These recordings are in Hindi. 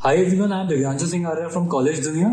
Hi everyone, I am Divyanshu Singh Arya from College Dunia.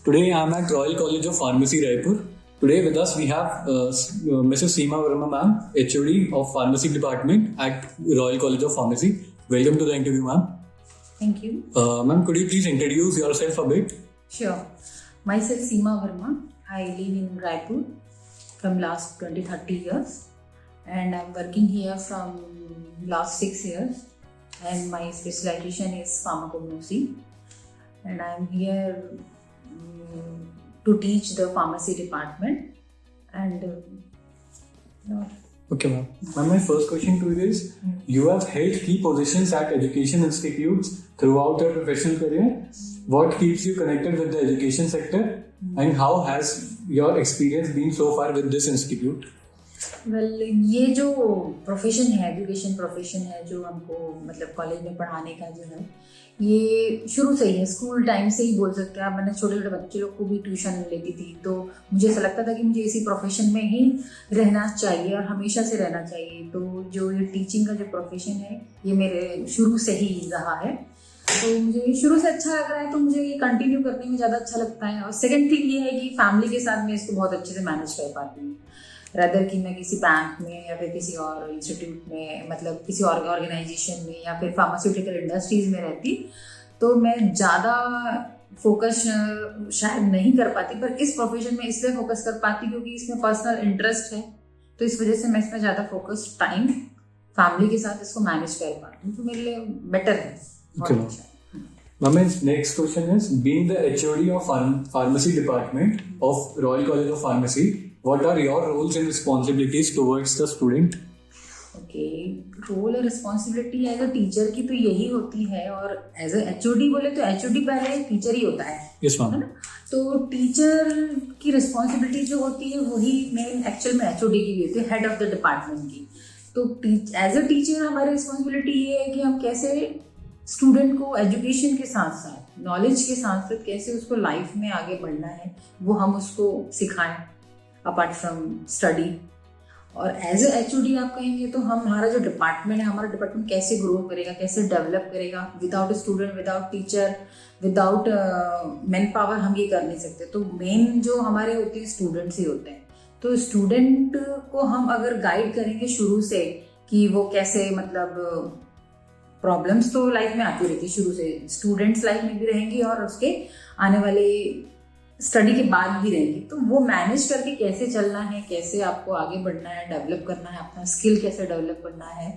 Today I am at Royal College of Pharmacy, Raipur. Today with us we have Mrs. Seema Verma ma'am, HOD of Pharmacy Department at Royal College of Pharmacy. Welcome to the interview, ma'am. Thank you. Ma'am, could you please introduce yourself a bit? Sure. Myself Seema Verma. I live in Raipur from last 20-30 years and I'm working here from last 6 years. And my specialization is pharmacognosy, and I'm here to teach the pharmacy department. And Okay, ma'am. Ma'am, my first question to you is: you have held key positions at education institutes throughout your professional career. What keeps you connected with the education sector, and how has your experience been so far with this institute? Well ये जो प्रोफेशन है, एजुकेशन प्रोफेशन है, जो हमको मतलब कॉलेज में पढ़ाने का जो है, ये शुरू से ही है, स्कूल टाइम से ही बोल सकते हैं आप। मैंने छोटे छोटे बच्चे लोग को भी ट्यूशन लेती थी, तो मुझे ऐसा लगता था कि मुझे इसी प्रोफेशन में ही रहना चाहिए और हमेशा से रहना चाहिए। तो जो ये टीचिंग का जो प्रोफेशन है, ये मेरे शुरू से ही रहा है, तो मुझे शुरू से अच्छा लग रहा है, तो मुझे ये कंटिन्यू करने में ज़्यादा अच्छा लगता है। और सेकेंड थिंग ये है कि फैमिली के साथ मैं इसको बहुत अच्छे से मैनेज कर पाती हूँ, रदर कि मैं किसी बैंक में या फिर किसी और इंस्टीट्यूट में, मतलब किसी और ऑर्गेनाइजेशन में या फिर फार्मास्यूटिकल इंडस्ट्रीज में रहती, तो मैं ज़्यादा फोकस शायद नहीं कर पाती। पर इस प्रोफेशन में इसलिए फोकस कर पाती क्योंकि इसमें पर्सनल इंटरेस्ट है, तो इस वजह से मैं इसमें ज़्यादा फोकस टाइम फैमिली के साथ इसको मैनेज कर पाती हूँ, तो मेरे लिए बेटर है। My next question is: being the HOD of Pharmacy Department of Royal College of Pharmacy, what are your roles and responsibilities towards the student? Okay, role और रिस्पॉन्सिबिलिटी एज अ टीचर की तो यही होती है, और एज अ HOD बोले तो HOD पहले टीचर ही होता है। Yes, ma'am. है ना? तो टीचर की रिस्पॉन्सिबिलिटी जो होती है वही मेन एक्चुअल में HOD की भी होती है, हेड ऑफ द डिपार्टमेंट की। तो एज अ टीचर हमारी रिस्पॉन्सिबिलिटी ये है कि हम कैसे स्टूडेंट को एजुकेशन के साथ साथ, नॉलेज के साथ साथ कैसे उसको लाइफ में आगे बढ़ना है, वो हम उसको सिखाएं अपार्ट फ्रॉम स्टडी। और एज अ HOD आप कहेंगे तो हमारा जो डिपार्टमेंट है, हमारा डिपार्टमेंट कैसे ग्रो करेगा, कैसे डेवलप करेगा, without student, without teacher, without man power हम ये कर नहीं सकते। तो मेन जो हमारे होते हैं स्टूडेंट्स ही होते हैं। तो स्टूडेंट को हम अगर गाइड करेंगे शुरू से कि वो कैसे, मतलब प्रॉब्लम्स तो लाइफ में आती रहती है शुरू से, स्टूडेंट्स लाइफ में भी रहेंगी और उसके आने वाले स्टडी के बाद भी रहेंगी, तो वो मैनेज करके कैसे चलना है, कैसे आपको आगे बढ़ना है, डेवलप करना है, अपना स्किल कैसे डेवलप करना है,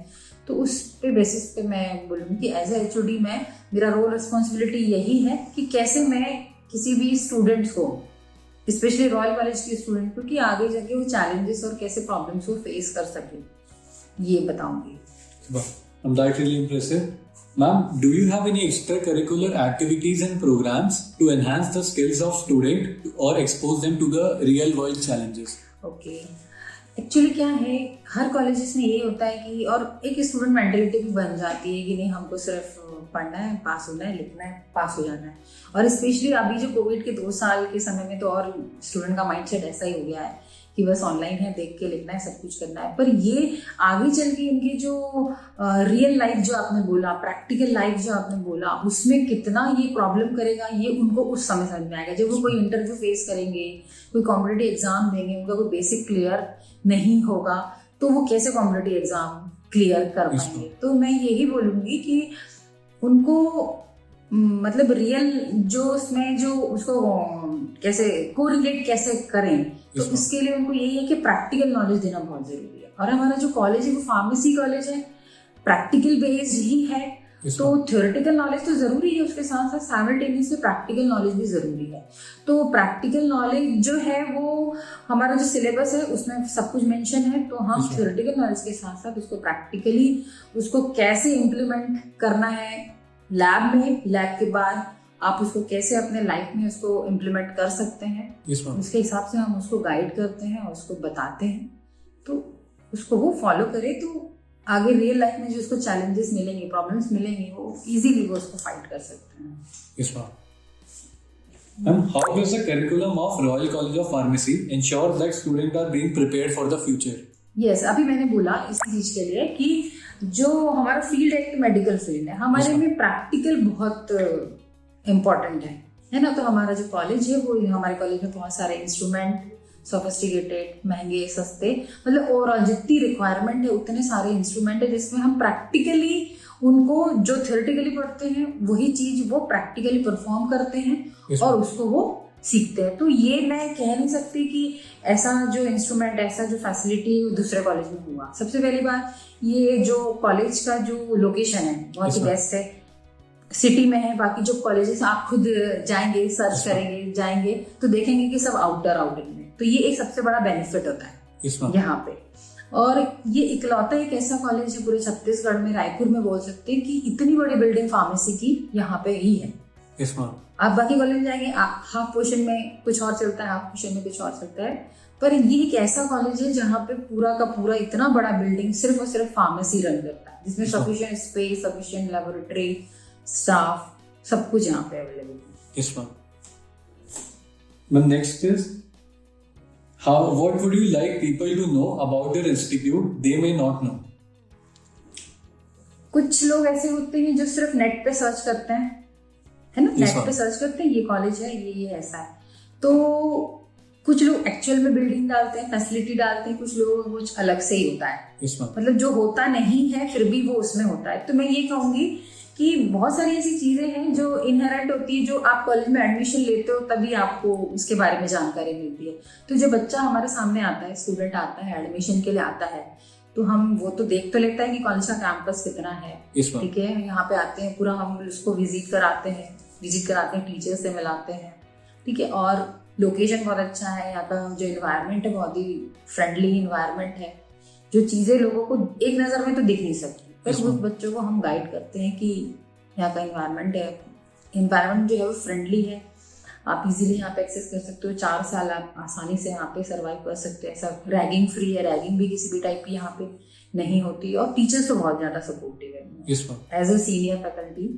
तो उस पे बेसिस पे मैं बोलूँगी कि एज ए HOD मेरा रोल रिस्पॉन्सिबिलिटी यही है कि कैसे मैं किसी भी स्टूडेंट्स को, स्पेशली रॉयल कॉलेज के स्टूडेंट को, कि आगे जाके वो चैलेंजेस और कैसे प्रॉब्लम्स वो फेस कर सके, ये बताऊँगी। That's really impressive. Ma'am, do you have any extracurricular activities and programs to enhance the skills of student or expose them to the real world challenges? Okay, actually क्या है, हर कॉलेजेस में यही होता है कि, और एक स्टूडेंट मेंटेलिटी भी बन जाती है कि नहीं, हमको सिर्फ पढ़ना है, पास होना है, लिखना है, पास हो जाना है। और स्पेशली अभी जो कोविड के 2 साल के समय में तो और स्टूडेंट का माइंडसेट ऐसा ही हो गया है कि बस ऑनलाइन है, देख के लिखना है, सब कुछ करना है। पर ये आगे चल के इनकी जो रियल लाइफ जो आपने बोला, प्रैक्टिकल लाइफ जो आपने बोला, उसमें कितना ये प्रॉब्लम करेगा, ये उनको उस समय समझ में आएगा। जब वो कोई इंटरव्यू फेस करेंगे, कोई कॉम्पिटिटिव एग्जाम देंगे, उनका कोई बेसिक क्लियर नहीं होगा, तो वो कैसे कॉम्पिटिटिव एग्जाम क्लियर कर पाएंगे। तो मैं यही बोलूँगी कि उनको मतलब रियल जो उसमें जो उसको कैसे कोरिलेट कैसे करें, तो इसके लिए उनको यही है कि प्रैक्टिकल नॉलेज देना बहुत जरूरी है। और हमारा जो कॉलेज है वो फार्मेसी कॉलेज है, प्रैक्टिकल बेस्ड ही है, तो थ्योरेटिकल नॉलेज तो जरूरी है, उसके साथ साथ साइमल्टेनियसली प्रैक्टिकल नॉलेज भी जरूरी है। तो प्रैक्टिकल नॉलेज जो है वो हमारा जो सिलेबस है उसमें सब कुछ मेंशन है, तो हम थ्योरेटिकल नॉलेज के साथ साथ उसको प्रैक्टिकली उसको कैसे इम्प्लीमेंट करना है लैब में, लैब के बाद आप उसको कैसे अपने लाइफ में उसको इम्प्लीमेंट कर सकते हैं, उसके हिसाब से हम उसको गाइड करते हैं और उसको बताते हैं। तो उसको वो फॉलो करे तो आगे रियल लाइफ में जो उसको चैलेंजेस मिलेंगे, प्रॉब्लम्स मिलेंगे, वो इजीली वो उसको फाइट कर सकते हैं। Yes, ma'am. And how does the curriculum of Royal College of Pharmacy ensure that students are being prepared for the future? Yes, अभी मैंने बोला इस चीज के लिए कि जो हमारा फील्ड है मेडिकल फील्ड है, हमारे में प्रैक्टिकल बहुत इम्पोर्टेंट है ना। तो हमारा जो कॉलेज है वो, हमारे कॉलेज में बहुत सारे इंस्ट्रूमेंट, सोफिस्टिकेटेड, महंगे, सस्ते, मतलब ओवरऑल जितनी रिक्वायरमेंट है उतने सारे इंस्ट्रूमेंट है जिसमें हम प्रैक्टिकली उनको जो थियोरेटिकली पढ़ते हैं वही चीज वो प्रैक्टिकली परफॉर्म करते हैं और उसको वो सीखते हैं। तो ये मैं कह नहीं सकती कि ऐसा जो इंस्ट्रूमेंट, ऐसा जो फैसिलिटी दूसरे कॉलेज में हुआ। सबसे पहली बात, ये जो कॉलेज का जो लोकेशन है बहुत ही बेस्ट है, सिटी में है। बाकी जो कॉलेजेस आप खुद जाएंगे, सर्च करेंगे, जाएंगे तो देखेंगे कि सब आउटर में, तो ये एक सबसे बड़ा बेनिफिट होता है यहाँ पे। और ये इकलौता एक ऐसा कॉलेज है पूरे छत्तीसगढ़ में, रायपुर में बोल सकते हैं कि इतनी बड़ी बिल्डिंग फार्मेसी की यहाँ पे ही है। आप बाकी कॉलेज जाएंगे, हाफ पोर्शन में कुछ और चलता है, हाफ पोर्शन में कुछ और चलता है, पर ये एक ऐसा कॉलेज है जहाँ पे पूरा का पूरा इतना बड़ा बिल्डिंग सिर्फ और सिर्फ फार्मेसी रन करता है, जिसमें sufficient space, sufficient laboratory, staff, सब कुछ यहाँ पे अवेलेबल है। But next is, what would you like people to know about your institute they may not know? कुछ लोग ऐसे होते हैं जो सिर्फ नेट पे सर्च करते हैं, है ना, नेट पे सर्च करते हैं ये कॉलेज है, ये ऐसा है। तो कुछ लोग एक्चुअल में बिल्डिंग डालते हैं, फैसिलिटी डालते हैं, कुछ लोगों को कुछ अलग से ही होता है, मतलब जो होता नहीं है फिर भी वो उसमें होता है। तो मैं ये कहूंगी कि बहुत सारी ऐसी चीजें हैं जो इनहेरेंट होती है, जो आप कॉलेज में एडमिशन लेते हो तभी आपको उसके बारे में जानकारी मिलती है। तो जब बच्चा हमारे सामने आता है, स्टूडेंट आता है, एडमिशन के लिए आता है, तो हम वो तो देख तो लेता है कि कॉलेज का कैंपस कितना है, ठीक है, यहाँ पे आते हैं, पूरा हम उसको विजिट कराते हैं, टीचर से मिलाते हैं, ठीक है, और लोकेशन बहुत अच्छा है, यहाँ का जो इन्वायरमेंट है बहुत ही फ्रेंडली इन्वायरमेंट है, जो चीजें लोगों को एक नजर में तो दिख नहीं सकती, पर उस बच्चों को हम गाइड करते हैं कि यहाँ का इन्वायरमेंट जो है वो फ्रेंडली है, आप इजीली यहाँ पे एक्सेस कर सकते हो, 4 साल आप आसानी से यहाँ पे सर्वाइव कर सकते हो। ऐसा रैगिंग फ्री है, रैगिंग भी किसी भी टाइप की यहाँ पे नहीं होती, और टीचर्स तो बहुत ज्यादा सपोर्टिव है। एज अ सीनियर फैकल्टी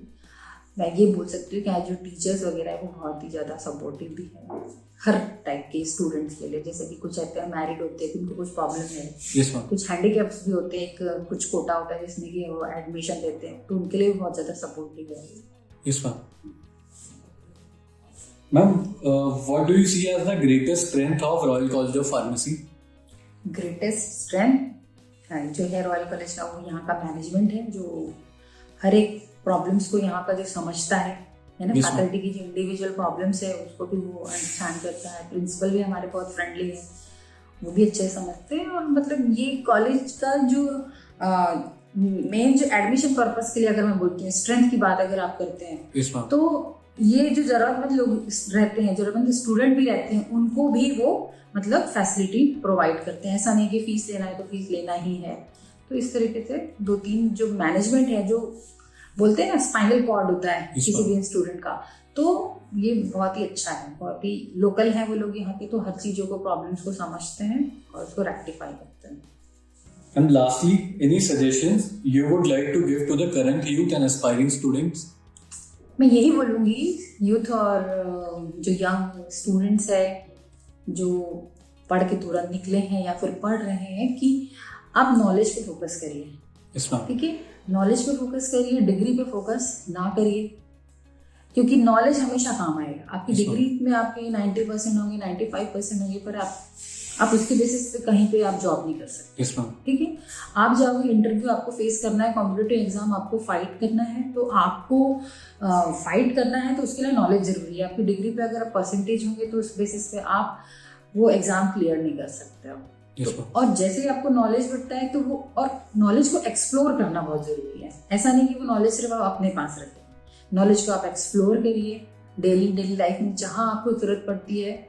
मैं ये बोल सकती हूँ कि जो टीचर्स वगैरह है वो बहुत ही ज्यादा सपोर्टिव भी है हर टाइप के स्टूडेंट्स के लिए। जैसे कि कुछ रहते हैं मैरिड होते हैं, उनको कुछ प्रॉब्लम है, कुछ हैंडीकैप्स भी होते हैं, कुछ कोटा होता है जिसमें कि वो एडमिशन देते हैं, तो उनके लिए भी बहुत ज्यादा सपोर्टिव है। Ma'am, what do you see as the greatest strength of Royal College of Pharmacy? Greatest strength जो है रॉयल कॉलेज का, वो यहाँ का मैनेजमेंट है, जो हर एक प्रॉब्लम्स को यहाँ का जो समझता है ना, फैकल्टी की जो इंडिविजुअल प्रॉब्लम्स है उसको भी वो अंडरस्टैंड करता है। प्रिंसिपल भी हमारे बहुत फ्रेंडली है, वो भी अच्छे समझते हैं। और मतलब ये कॉलेज का जो मेन जो एडमिशन पर्पस के लिए अगर मैं बोलती हूँ, स्ट्रेंथ की बात अगर आप करते हैं, तो ये जो जरूरतमंद लोग रहते हैं, जरूरतमंद स्टूडेंट भी रहते हैं, उनको भी वो मतलब फैसिलिटी प्रोवाइड करते हैं। ऐसा नहीं कि फीस लेना है तो फीस लेना ही है। तो इस तरीके से 2-3 जो मैनेजमेंट है, जो बोलते हैं ना स्पाइनल कॉर्ड होता है किसी भी स्टूडेंट का, तो ये बहुत ही अच्छा है, बहुत ही लोकल है वो लोग यहाँ के, तो हर चीजों को, प्रॉब्लम्स को समझते हैं और उसको रेक्टिफाई करते हैं। And lastly, any suggestions you would like to give to the current youth and aspiring students? मैं यही बोलूँगी यूथ और जो यंग स्टूडेंट्स है, जो पढ़ के तुरंत निकले हैं या फिर पढ़ रहे हैं, कि आप नॉलेज पे फोकस करिए, ठीक है, नॉलेज पे फोकस करिए, डिग्री पे फोकस ना करिए, क्योंकि नॉलेज हमेशा काम आएगा। आपकी डिग्री में आपके 90% होंगे, 95% होंगे, पर आप उसके बेसिस पे कहीं पे आप जॉब नहीं कर सकते, ठीक है। आप जाओगे, इंटरव्यू आपको फेस करना है, कॉम्पिटिटिव एग्जाम आपको फाइट करना है, तो आपको फाइट करना है तो उसके लिए नॉलेज जरूरी है। आपकी डिग्री पे अगर परसेंटेज होंगे तो उस बेसिस पे आप वो एग्जाम क्लियर नहीं कर सकते हो। और जैसे ही आपको नॉलेज बढ़ता है तो वो, और नॉलेज को एक्सप्लोर करना बहुत जरूरी है। ऐसा नहीं कि वो नॉलेज सिर्फ आप अपने पास रखें, नॉलेज को आप एक्सप्लोर करिए डेली लाइफ में, जहाँ आपको जरूरत पड़ती है।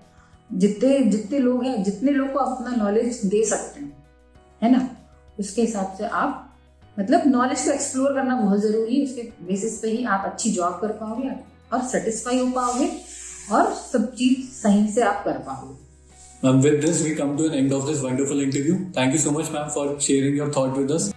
जितने लोग हैं, जितने लोग को आप अपना नॉलेज दे सकते हैं, है ना, उसके हिसाब से आप मतलब नॉलेज को एक्सप्लोर करना बहुत जरूरी है। उसके बेसिस पे ही आप अच्छी जॉब कर पाओगे और सेटिस्फाई हो पाओगे और सब चीज सही से आप कर पाओगे। Ma'am, with this we come to an end of this wonderful interview. Thank you so much, ma'am, for sharing your thought with us.